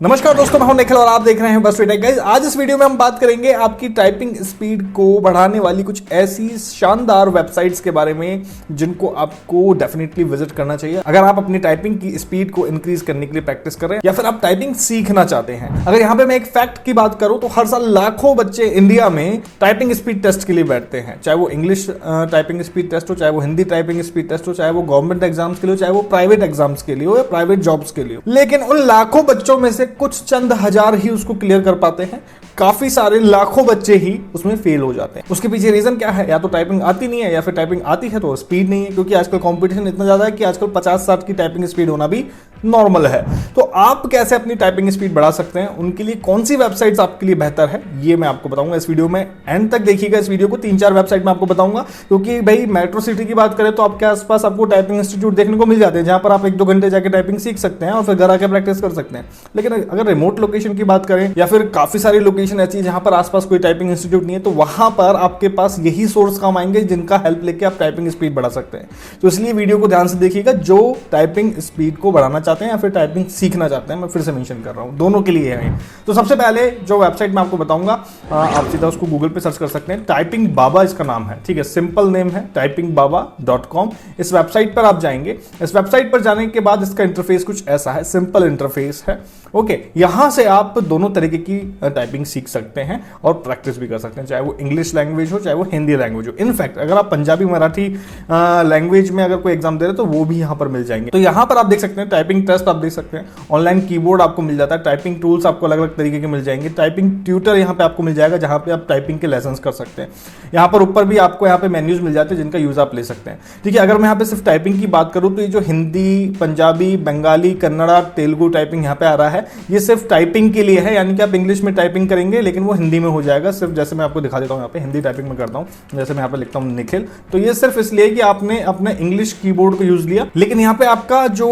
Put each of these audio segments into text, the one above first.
नमस्कार दोस्तों, मैं हूं निखिल और आप देख रहे हैं बस गाइस। आज इस वीडियो में हम बात करेंगे आपकी टाइपिंग स्पीड को बढ़ाने वाली कुछ ऐसी शानदार वेबसाइट्स के बारे में जिनको आपको डेफिनेटली विजिट करना चाहिए अगर आप अपनी टाइपिंग की स्पीड को इंक्रीज करने के लिए प्रैक्टिस कर रहे हैं या फिर आप टाइपिंग सीखना चाहते हैं। अगर यहाँ पे मैं एक फैक्ट की बात करूं तो हर साल लाखों बच्चे इंडिया में टाइपिंग स्पीड टेस्ट के लिए बैठते हैं, चाहे वो इंग्लिश टाइपिंग स्पीड टेस्ट हो, चाहे वो हिंदी टाइपिंग स्पीड टेस्ट हो, चाहे वो गवर्नमेंट एग्जाम्स के लिए हो, चाहे वो प्राइवेट एग्जाम्स के लिए हो या प्राइवेट जॉब्स के लिए हो। लेकिन उन लाखों बच्चों में से कुछ चंद हजार ही उसको क्लियर कर पाते हैं। काफी सारे लाखों बच्चे ही उसमें फेल हो जाते हैं। उसके पीछे रीजन क्या है? या तो टाइपिंग आती नहीं है या फिर टाइपिंग आती है तो स्पीड नहीं है, क्योंकि आजकल कंपटीशन इतना ज्यादा है कि आजकल 50-60 की टाइपिंग स्पीड होना भी नॉर्मल है। तो आप कैसे अपनी टाइपिंग स्पीड बढ़ा सकते हैं, उनके लिए कौन सी वेबसाइट्स आपके लिए बेहतर है, ये मैं आपको बताऊंगा इस वीडियो में। एंड तक देखिएगा इस वीडियो को, 3-4 वेबसाइट में आपको बताऊंगा। क्योंकि भाई मेट्रो सिटी की बात करें तो आपके आसपास आपको टाइपिंग इंस्टीट्यूट देखने को मिल जाते हैं, जहां पर आप 1-2 घंटे जाकर टाइपिंग सीख सकते हैं और फिर घर आकर प्रैक्टिस कर सकते हैं। लेकिन अगर रिमोट लोकेशन की बात करें या फिर काफी सारी लोकेशन ऐसी है जहां पर आसपास कोई टाइपिंग इंस्टीट्यूट नहीं है, तो वहां पर आपके पास यही सोर्स काम आएंगे जिनका हेल्प लेके आप टाइपिंग स्पीड बढ़ा सकते हैं। तो इसलिए वीडियो को ध्यान से देखिएगा। जो टाइपिंग स्पीड को बढ़ाना चाहते हैं या फिर टाइपिंग सीखना चाहते हैं, मैं फिर से मेंशन कर रहा हूं, दोनों के लिए है। तो सबसे पहले जो वेबसाइट मैं आपको बताऊंगा, आप सीधा उसको गूगल पे सर्च कर सकते हैं। टाइपिंग बाबा इसका नाम है, ठीक है, सिंपल नेम है, typingbaba.com। इस वेबसाइट पर आप जाएंगे। इस वेबसाइट पर जाने के बाद इसका इंटरफेस कुछ ऐसा है, सिंपल इंटरफेस है। ओके, यहां से आप दोनों तरीके की टाइपिंग सीख सकते हैं और प्रैक्टिस भी कर सकते हैं, चाहे वो इंग्लिश लैंग्वेज हो चाहे वो हिंदी लैंग्वेज हो। इनफैक्ट अगर आप पंजाबी मराठी लैंग्वेज में अगर कोई एग्जाम दे रहे हो तो वो भी यहां पर मिल जाएंगे। तो यहां पर आप देख सकते हैं टाइपिंग टेस्ट आप देख सकते हैं, ऑनलाइन कीबोर्ड आपको मिल जाता है, टाइपिंग टूल्स आपको अलग अलग तरीके के मिल जाएंगे, टाइपिंग ट्यूटर यहां पे आपको मिल जाएगा जहां पे आप टाइपिंग के लेसन कर सकते हैं। यहां पर ऊपर भी आपको यहां पे मेन्यूज मिल जाते हैं जिनका यूज आप ले सकते हैं। ठीक है, अगर मैं यहां पे सिर्फ टाइपिंग की बात करूं तो ये जो हिंदी, पंजाबी, बंगाली, कन्नड़ा, तेलुगु टाइपिंग यहां पे आ रहा है, ये सिर्फ टाइपिंग के लिए है। यानी कि आप इंग्लिश में टाइपिंग करेंगे लेकिन वो हिंदी में हो जाएगा। सिर्फ जैसे मैं आपको दिखा देता हूं, यहाँ पे हिंदी टाइपिंग में करता हूं, जैसे मैं यहाँ पे लिखता हूं निखिल, तो ये सिर्फ इसलिए कि आपने अपने इंग्लिश कीबोर्ड को यूज लिया, लेकिन यहाँ पे आपका जो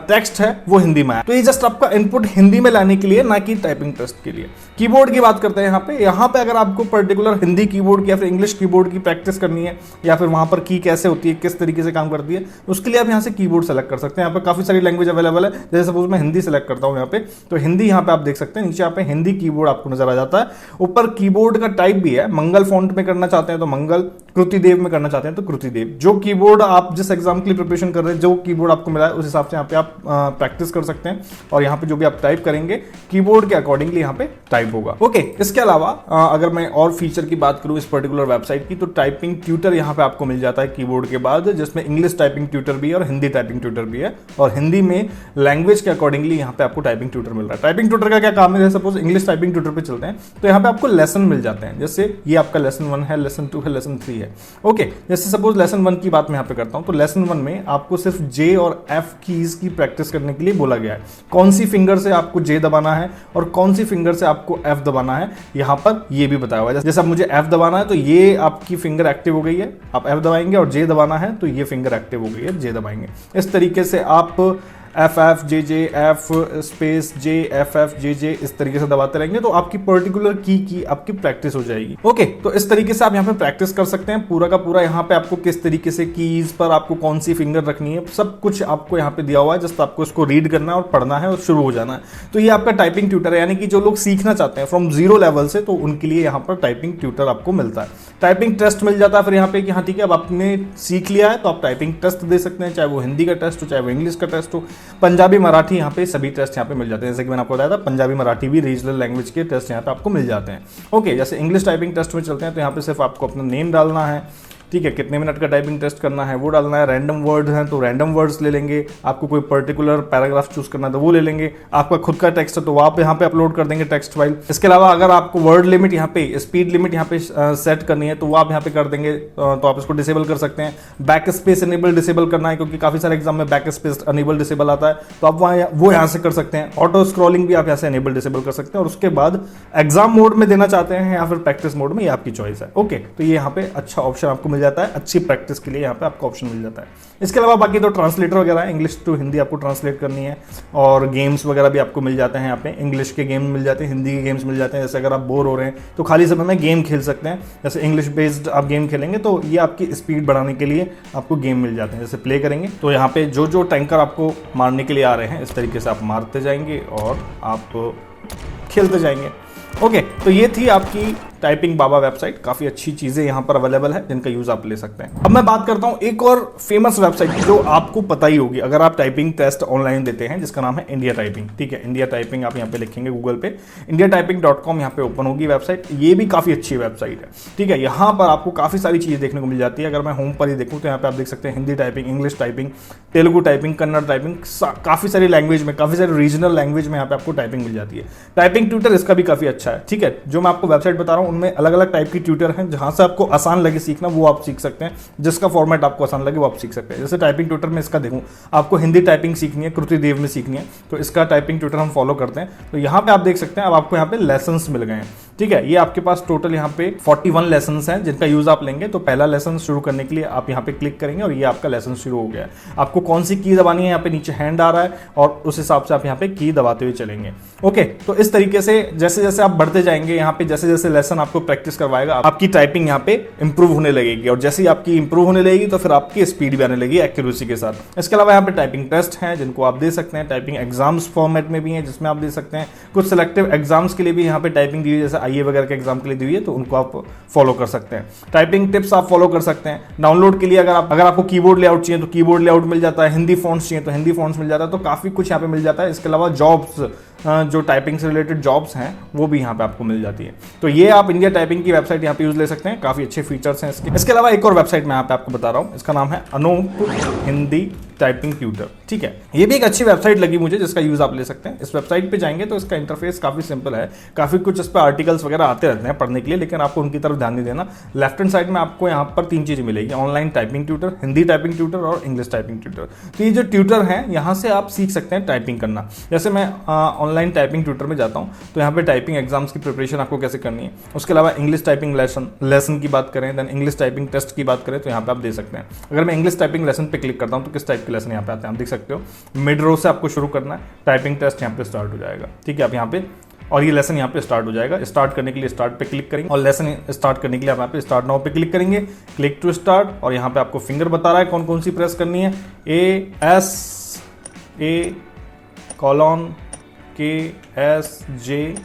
टेक्स्ट है वो हिंदी में है। तो ये जस्ट आपका इनपुट हिंदी में लाने के लिए, ना कि टाइपिंग टेस्ट के लिए। कीबोर्ड की बात करते हैं यहाँ पे अगर आपको पर्टिकुलर हिंदी कीबोर्ड की या फिर इंग्लिश कीबोर्ड की प्रैक्टिस करनी है या फिर वहां पर की कैसे होती है, किस तरीके से काम करती है, उसके लिए आप यहाँ से कीबोर्ड सेलेक्ट कर सकते हैं। यहाँ पे काफी सारी लैंग्वेज अवेलेबल है। जैसे सपोज मैं हिंदी सेलेक्ट करता हूँ यहाँ पे, तो हिंदी यहाँ पे आप देख सकते हैं, नीचे यहाँ पे हिंदी कीबोर्ड आपको नजर आ जाता है। ऊपर कीबोर्ड का टाइप भी है, मंगल फॉन्ट में करना चाहते हैं तो मंगल, कृतिदेव में करना चाहते हैं तो कृतिदेव। जो कीबोर्ड आप जिस एग्जाम के लिए प्रिपरेशन कर रहे हैं, जो कीबोर्ड आपको मिला है उस हिसाब से यहाँ पे आप प्रैक्टिस कर सकते हैं और यहाँ पे जो भी आप टाइप करेंगे कीबोर्ड के अकॉर्डिंगली यहाँ पे टाइप होगा। ओके, इसके अलावा अगर मैं और फीचर की बात करूं इस पर्टिकुलर वेबसाइट की, तो टाइपिंग ट्यूटर यहाँ पे आपको मिल जाता है कीबोर्ड के बाद, जिसमें इंग्लिश टाइपिंग ट्यूटर भी है और हिंदी टाइपिंग ट्यूटर भी है, और हिंदी में लैंग्वेज के अकॉर्डिंगली यहाँ पे आपको टाइपिंग ट्यूटर मिल रहा है। टाइपिंग ट्यूटर का क्या काम है? जैसे सपोज इंग्लिश टाइपिंग ट्यूटर पे चलते हैं तो यहाँ पे आपको लेसन मिल जाते हैं। जैसे ये आपका लेसन 1 है, लेसन 2 है, लेसन 3 है। ओके, जैसे सपोज लेसन 1 की बात मैं यहाँ पे करता हूँ, तो लेसन 1 में आपको सिर्फ जे और एफ कीज की प्रैक्टिस करने के लिए बोला गया है। कौन सी फिंगर से आपको जे दबाना है और कौन सी फिंगर से आपको एफ दबाना है, यहाँ पर ये भी बताया हुआ है। जैसे अब मुझे एफ दबाना है तो ये आपकी फिंगर एक्टिव हो गई है, आप एफ दबाएंगे, और जे दबाना है तो ये फिंगर एक्टिव हो गई है, जे दबाएंगे। इस तरीके से आप FF JJ F space J FF JJ इस तरीके से दबाते रहेंगे तो आपकी पर्टिकुलर की आपकी प्रैक्टिस हो जाएगी। ओके, तो इस तरीके से आप यहाँ पे प्रैक्टिस कर सकते हैं पूरा का पूरा। यहाँ पे आपको किस तरीके से कीज पर आपको कौन सी फिंगर रखनी है, सब कुछ आपको यहाँ पे दिया हुआ है। जस्ट आपको इसको रीड करना है और पढ़ना है और शुरू हो जाना है। तो ये आपका टाइपिंग ट्यूटर है, यानी कि जो लोग सीखना चाहते हैं फ्रॉम 0 लेवल से, तो उनके लिए यहाँ पर टाइपिंग ट्यूटर आपको मिलता है। टाइपिंग टेस्ट मिल जाता है फिर यहाँ पे कि हाँ ठीक है, अब आपने सीख लिया है तो आप टाइपिंग टेस्ट दे सकते हैं, चाहे वो हिंदी का टेस्ट हो चाहे वो इंग्लिश का टेस्ट हो, पंजाबी मराठी, यहाँ पे सभी टेस्ट यहाँ पे मिल जाते हैं। जैसे कि मैंने आपको बताया था, पंजाबी मराठी भी रीजनल लैंग्वेज के टेस्ट यहाँ पे आपको मिल जाते हैं। ओके, जैसे इंग्लिश टाइपिंग टेस्ट में चलते हैं तो यहाँ पे सिर्फ आपको अपना नेम डालना है, ठीक है, कितने मिनट का टाइपिंग टेस्ट करना है वो डालना है। रैंडम वर्ड्स हैं तो रैंडम वर्ड्स ले लेंगे, आपको कोई पर्टिकुलर पैराग्राफ चूज करना है तो वो ले लेंगे, आपका खुद का टेक्स्ट है तो आप यहाँ पे अपलोड कर देंगे टेक्स्ट फाइल। इसके अलावा अगर आपको वर्ड लिमिट यहाँ पे, स्पीड लिमिट यहाँ पे सेट करनी है तो वो आप यहाँ पे कर देंगे, तो आप इसको डिसेबल कर सकते हैं। बैक स्पेस एनेबल डिसेबल करना है, क्योंकि काफी सारे एग्जाम में बैक स्पेस अनेबल डिसेबल आता है, तो आप वो यहाँ से कर सकते हैं। ऑटो स्क्रॉलिंग भी आप यहाँ से एनेबल डिसेबल कर सकते हैं, और उसके बाद एग्जाम मोड में देना चाहते हैं या फिर प्रैक्टिस मोड में, ये आपकी चॉइस है। ओके, तो ये यहाँ पे अच्छा ऑप्शन आपको मिल जाता है, अच्छी प्रैक्टिस के लिए यहाँ पे आपको ऑप्शन मिल जाता है। इसके अलावा बाकी तो ट्रांसलेटर वगैरह है, इंग्लिश टू हिंदी आपको ट्रांसलेट करनी है, और गेम्स वगैरह भी आपको मिल जाते हैं यहाँ पे। इंग्लिश के गेम मिल जाते हैं, हिंदी के गेम्स मिल जाते हैं। जैसे अगर आप बोर हो रहे हैं तो खाली समय में गेम खेल सकते हैं, जैसे इंग्लिश बेस्ड आप गेम खेलेंगे तो ये आपकी स्पीड बढ़ाने के लिए आपको गेम मिल जाते हैं। जैसे प्ले करेंगे तो यहाँ पे जो जो टैंकर आपको मारने के लिए आ रहे हैं इस तरीके से आप मारते जाएंगे और आप खेलते जाएंगे। ओके, तो ये थी आपकी टाइपिंग बाबा वेबसाइट। काफ़ी अच्छी चीज़ें यहाँ पर अवेलेबल है जिनका यूज़ आप ले सकते हैं। अब मैं बात करता हूँ एक और फेमस वेबसाइट की जो आपको पता ही होगी अगर आप टाइपिंग टेस्ट ऑनलाइन देते हैं, जिसका नाम है इंडिया टाइपिंग। ठीक है, इंडिया टाइपिंग आप यहाँ पे लिखेंगे गूगल पे, indiatyping.com यहाँ पे ओपन होगी वेबसाइट। ये भी काफ़ी अच्छी वेबसाइट है। ठीक है, यहाँ पर आपको काफ़ी सारी चीज़ें देखने को मिल जाती है। अगर मैं होम पर ही देखूँ तो यहाँ पे आप देख सकते हैं Hindi typing, English typing, Telugu typing, Kannada typing, काफ़ी सारी लैंग्वेज में, काफ़ी सारी रीजनल लैंग्वेज में यहाँ पे आपको टाइपिंग मिल जाती है। टाइपिंग ट्यूटर इसका भी काफ़ी अच्छा है। ठीक है, जो मैं आपको वेबसाइट बता रहा हूँ उनमें अलग अलग टाइप की ट्यूटर हैं, जहां से आपको आसान लगे सीखना वो आप सीख सकते हैं, जिसका फॉर्मेट आपको आसान लगे वो आप सीख सकते हैं। जैसे टाइपिंग ट्यूटर में इसका देखूं, आपको हिंदी टाइपिंग सीखनी है, कृति देव में सीखनी है, तो इसका टाइपिंग ट्यूटर हम फॉलो करते हैं। तो यहाँ पे आप देख सकते हैं अब आपको यहाँ पे लेसन्स मिल गए हैं। ठीक है, ये आपके पास टोटल यहाँ पे 41 लेसन्स हैं जिनका यूज आप लेंगे। तो पहला लेसन शुरू करने के लिए आप यहाँ पे क्लिक करेंगे और ये आपका लेसन शुरू हो गया है। आपको कौन सी की दबानी है, यहाँ पे नीचे हैंड आ रहा है और उस हिसाब से आप यहाँ पे की दबाते हुए चलेंगे। ओके, तो इस तरीके से जैसे जैसे आप बढ़ते जाएंगे, यहाँ पे जैसे जैसे लेसन आपको प्रैक्टिस करवाएगा आपकी टाइपिंग यहाँ पे इंप्रूव होने लगेगी, और जैसे ही आपकी इंप्रूव होने लगेगी तो फिर आपकी स्पीड भी आने लगेगी एक्यूरेसी के साथ। इसके अलावा यहाँ पे टाइपिंग टेस्ट हैं जिनको आप दे सकते हैं, टाइपिंग एग्जाम्स फॉर्मेट में भी हैं जिसमें आप दे सकते हैं। कुछ सिलेक्टिव एग्जाम्स के लिए भी यहाँ पे टाइपिंग दी हुई है, जैसे आईए वगैरह के एग्जाम के लिए दी हुई है, तो उनको आप फॉलो कर सकते हैं। टाइपिंग टिप्स आप फॉलो कर सकते हैं। डाउनलोड के लिए अगर आपको कीबोर्ड लेआउट चाहिए तो कीबोर्ड लेआउट मिल जाता है, हिंदी फॉन्ट्स चाहिए तो हिंदी फॉन्ट्स मिल जाता है, तो काफी कुछ यहाँ पे मिल जाता है। इसके अलावा जॉब्स, जो टाइपिंग से रिलेटेड जॉब्स हैं वो भी यहाँ पे आपको मिल जाती है। तो ये आप इंडिया टाइपिंग की वेबसाइट यहाँ पे यूज ले सकते हैं, काफी अच्छे फीचर्स हैं इसके। इसके अलावा एक और वेबसाइट मैं यहाँ पे आपको बता रहा हूँ, इसका नाम है अनूप हिंदी टाइपिंग ट्यूटर। ठीक है, ये भी एक अच्छी वेबसाइट लगी मुझे जिसका यूज आप ले सकते हैं। इस वेबसाइट पे जाएंगे तो इसका इंटरफेस काफी सिंपल है, काफी कुछ इस पर आर्टिकल्स वगैरह आते रहते हैं पढ़ने के लिए, लेकिन आपको उनकी तरफ ध्यान नहीं देना। लेफ्ट हैंड साइड में आपको यहाँ पर 3 चीजें मिलेगी, online typing tutor, Hindi typing tutor और इंग्लिश टाइपिंग ट्यूटर। तो ये जो ट्यूटर हैं यहाँ से आप सीख सकते हैं टाइपिंग करना। जैसे मैं ऑनलाइन टाइपिंग ट्यूटर में जाता हूँ तो यहाँ पे टाइपिंग एग्जाम्स की प्रिपरेशन आपको कैसे करनी है, उसके अलावा इंग्लिश टाइपिंग लेसन की बात करें, देन इंग्लिश टाइपिंग टेस्ट की बात करें तो यहाँ पे आप दे सकते हैं। अगर मैं इंग्लिश टाइपिंग लेसन पे क्लिक करता हूँ तो किस टाइप के लेसन यहाँ पे आते हैं आप देख सकते हो। मिड रो से आपको शुरू करना है, टाइपिंग टेस्ट यहाँ पे स्टार्ट हो जाएगा। ठीक है, आप यहाँ पे और ये लेसन यहाँ पे स्टार्ट हो जाएगा। स्टार्ट करने के लिए स्टार्ट पे क्लिक करेंगे और लेसन स्टार्ट करने के लिए आप यहाँ पे स्टार्ट नाउ पे क्लिक करेंगे, क्लिक टू स्टार्ट, और यहाँ पे आपको फिंगर बता रहा है कौन कौन सी प्रेस करनी है, A/KSJ।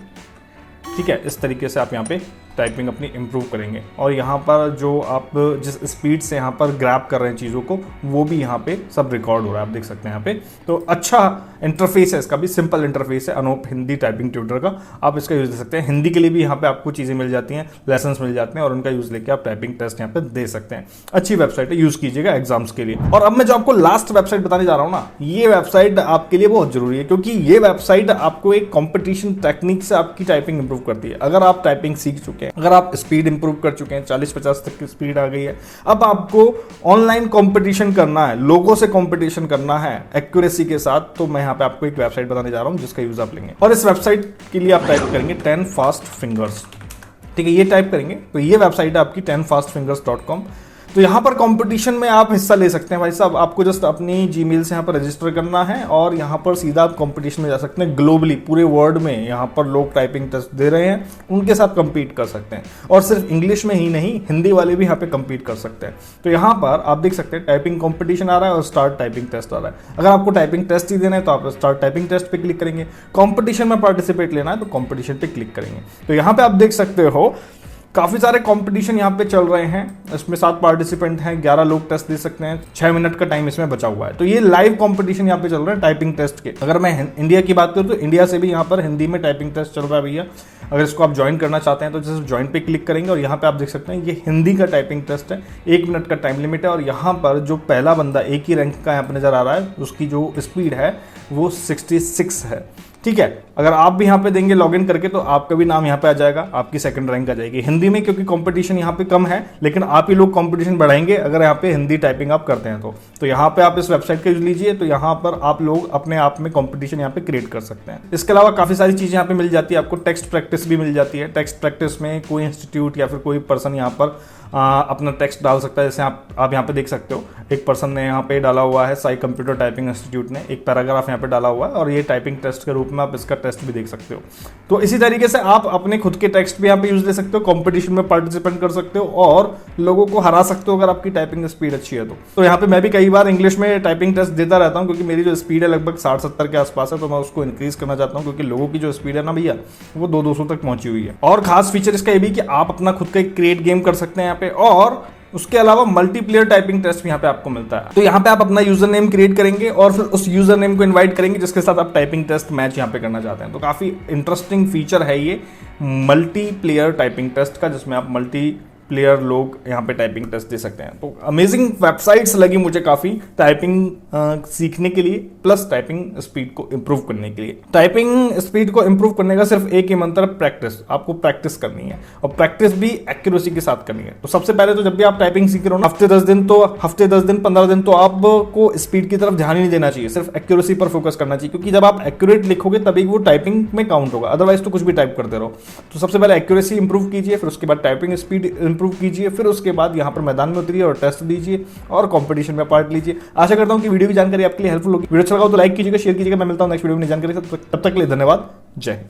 ठीक है, इस तरीके से आप यहाँ पे टाइपिंग अपनी इंप्रूव करेंगे, और यहाँ पर जो आप जिस स्पीड से यहाँ पर ग्रैब कर रहे हैं चीज़ों को वो भी यहाँ पे सब रिकॉर्ड हो रहा है, आप देख सकते हैं यहाँ पे। तो अच्छा इंटरफेस है, इसका भी सिंपल इंटरफेस है अनूप हिंदी टाइपिंग ट्यूटर का, आप इसका यूज़ ले सकते हैं। हिंदी के लिए भी यहाँ पे आपको चीज़ें मिल जाती हैं, लेसन्स मिल जाते हैं, और उनका यूज़ लेके आप टाइपिंग टेस्ट यहाँ पे दे सकते हैं। अच्छी वेबसाइट है, यूज़ कीजिएगा एग्जाम्स के लिए। और अब मैं जो आपको लास्ट वेबसाइट बताने जा रहा हूँ ना, ये वेबसाइट आपके लिए बहुत जरूरी है, क्योंकि ये वेबसाइट आपको एक कॉम्पिटिशन टेक्निक से आपकी टाइपिंग इंप्रूव करती है। अगर आप टाइपिंग सीख चुके हैं, अगर आप स्पीड इंप्रूव कर चुके हैं, 40-50 तक की स्पीड आ गई है, अब आपको ऑनलाइन कंपटीशन करना है, लोगों से कंपटीशन करना है एक्यूरेसी के साथ, तो मैं यहाँ पे आपको एक वेबसाइट बताने जा रहा हूँ जिसका यूज आप लेंगे। और इस वेबसाइट के लिए आप टाइप करेंगे 10 फास्ट फिंगर्स। ठीक है, ये टाइप करेंगे तो ये वेबसाइट है आपकी 10fastfingers.com। तो यहाँ पर कंपटीशन में आप हिस्सा ले सकते हैं भाई साहब। आपको जस्ट अपनी जीमेल से यहाँ पर रजिस्टर करना है और यहाँ पर सीधा आप कंपटीशन में जा सकते हैं। ग्लोबली पूरे वर्ल्ड में यहाँ पर लोग टाइपिंग टेस्ट दे रहे हैं, उनके साथ compete कर सकते हैं। और सिर्फ इंग्लिश में ही नहीं, हिंदी वाले भी यहाँ पे compete कर सकते हैं। तो यहाँ पर आप देख सकते हैं टाइपिंग कंपटीशन आ रहा है और स्टार्ट टाइपिंग टेस्ट आ रहा है। अगर आपको टाइपिंग टेस्ट ही देना है तो आप स्टार्ट टाइपिंग टेस्ट पे क्लिक करेंगे। कॉम्पिटिशन में पार्टिसिपेट लेना है तो कॉम्पिटिशन पे क्लिक करेंगे। तो यहाँ पे आप देख सकते हो काफ़ी सारे कंपटीशन यहाँ पे चल रहे हैं। इसमें 7 पार्टिसिपेंट हैं, 11 लोग टेस्ट दे सकते हैं, 6 मिनट का टाइम इसमें बचा हुआ है। तो ये लाइव कंपटीशन यहाँ पे चल रहे हैं टाइपिंग टेस्ट के। अगर मैं इंडिया की बात करूँ तो इंडिया से भी यहाँ पर हिंदी में टाइपिंग टेस्ट चल रहा है भैया। अगर इसको आप ज्वाइन करना चाहते हैं तो जैसे ज्वाइन पे क्लिक करेंगे और यहाँ पे आप देख सकते हैं ये हिंदी का टाइपिंग टेस्ट है, 1 मिनट का टाइम लिमिट है। और यहाँ पर जो पहला बंदा एक ही रैंक का यहाँ पर नजर आ रहा है, उसकी जो स्पीड है वो 66 है। ठीक है। अगर आप भी यहाँ पे देंगे लॉगिन करके तो आपका भी नाम यहाँ पे आ जाएगा, आपकी सेकंड रैंक आ जाएगी हिंदी में, क्योंकि कंपटीशन यहाँ पे कम है, लेकिन आप ही लोग कंपटीशन बढ़ाएंगे अगर यहाँ पे हिंदी टाइपिंग आप करते हैं तो यहाँ पे आप इस वेबसाइट का यूज लीजिए, तो यहाँ पर आप लोग अपने आप में कंपटीशन यहाँ पे क्रिएट कर सकते हैं। इसके अलावा काफी सारी चीजें यहाँ पे मिल जाती है आपको। टेक्स्ट प्रैक्टिस भी मिल जाती है। टेक्स्ट प्रैक्टिस में कोई इंस्टीट्यूट या फिर कोई पर्सन यहाँ पर अपना टेक्स्ट डाल सकता है। जैसे आप यहाँ पे देख सकते हो, एक पर्सन ने यहाँ पे डाला हुआ है, साई कंप्यूटर टाइपिंग इंस्टीट्यूट ने एक पैराग्राफ यहाँ पे डाला हुआ है, और ये टाइपिंग टेस्ट के रूप में आप इसका टेस्ट भी देख सकते हो। तो इसी तरीके से आप अपने खुद के टेक्स्ट भी यहाँ पे यूज ले सकते हो, कंपटीशन में पार्टिसिपेट कर सकते हो और लोगों को हरा सकते हो अगर आपकी टाइपिंग स्पीड अच्छी है तो यहाँ पे मैं भी कई बार इंग्लिश में टाइपिंग टेस्ट देता रहता हूँ, क्योंकि मेरी जो स्पीड है लगभग 60-70 के आसपास है, तो मैं उसको इंक्रीज करना चाहता हूँ, क्योंकि लोगों की जो स्पीड है ना भैया वो 200 तक पहुंची हुई है। और खास फीचर इसका ये भी कि आप अपना खुद का एक क्रिएट गेम कर सकते हैं यहाँ पे, और उसके अलावा मल्टीप्लेयर टाइपिंग टेस्ट भी यहाँ पे आपको मिलता है। तो यहाँ पे आप अपना यूजर नेम क्रिएट करेंगे और फिर उस यूजर नेम को इनवाइट करेंगे जिसके साथ आप टाइपिंग टेस्ट मैच यहाँ पे करना चाहते हैं। तो काफी इंटरेस्टिंग फीचर है ये मल्टीप्लेयर टाइपिंग टेस्ट का, जिसमें आप मल्टी प्लेयर लोग यहाँ पे टाइपिंग टेस्ट दे सकते हैं। तो अमेजिंग वेबसाइट्स लगी मुझे काफी टाइपिंग सीखने के लिए, प्लस टाइपिंग स्पीड को इंप्रूव करने के लिए। टाइपिंग स्पीड को इंप्रूव करने का सिर्फ एक ही मंत्र है, प्रैक्टिस। आपको प्रैक्टिस करनी है और प्रैक्टिस भी एक्यूरेसी के साथ करनी है। तो सबसे पहले तो जब भी आप टाइपिंग सीख रहे हो, हफ्ते 10 दिन 15 दिन तो आपको स्पीड की तरफ ध्यान ही नहीं देना चाहिए, सिर्फ एक्यूरेसी पर फोकस करना चाहिए, क्योंकि जब आप एक्यूरेट लिखोगे तभी वो टाइपिंग में काउंट होगा, अदरवाइज तो कुछ भी टाइप करते रहो। तो सबसे पहले एक्यूरेसी इंप्रूव कीजिए, फिर उसके बाद टाइपिंग स्पीड इंप्रूव कीजिए, फिर उसके बाद यहाँ पर मैदान में उतरिए और टेस्ट दीजिए और कंपटीशन में पार्ट लीजिए। आशा करता हूँ कि वीडियो की जानकारी आपके लिए हेल्पफुल होगी। वीडियो अच्छा लगा तो लाइक कीजिएगा, शेयर कीजिएगा। मैं मिलता हूँ नेक्स्ट वीडियो में नई जानकारी के साथ। तब तक के लिए धन्यवाद। जय हिंद।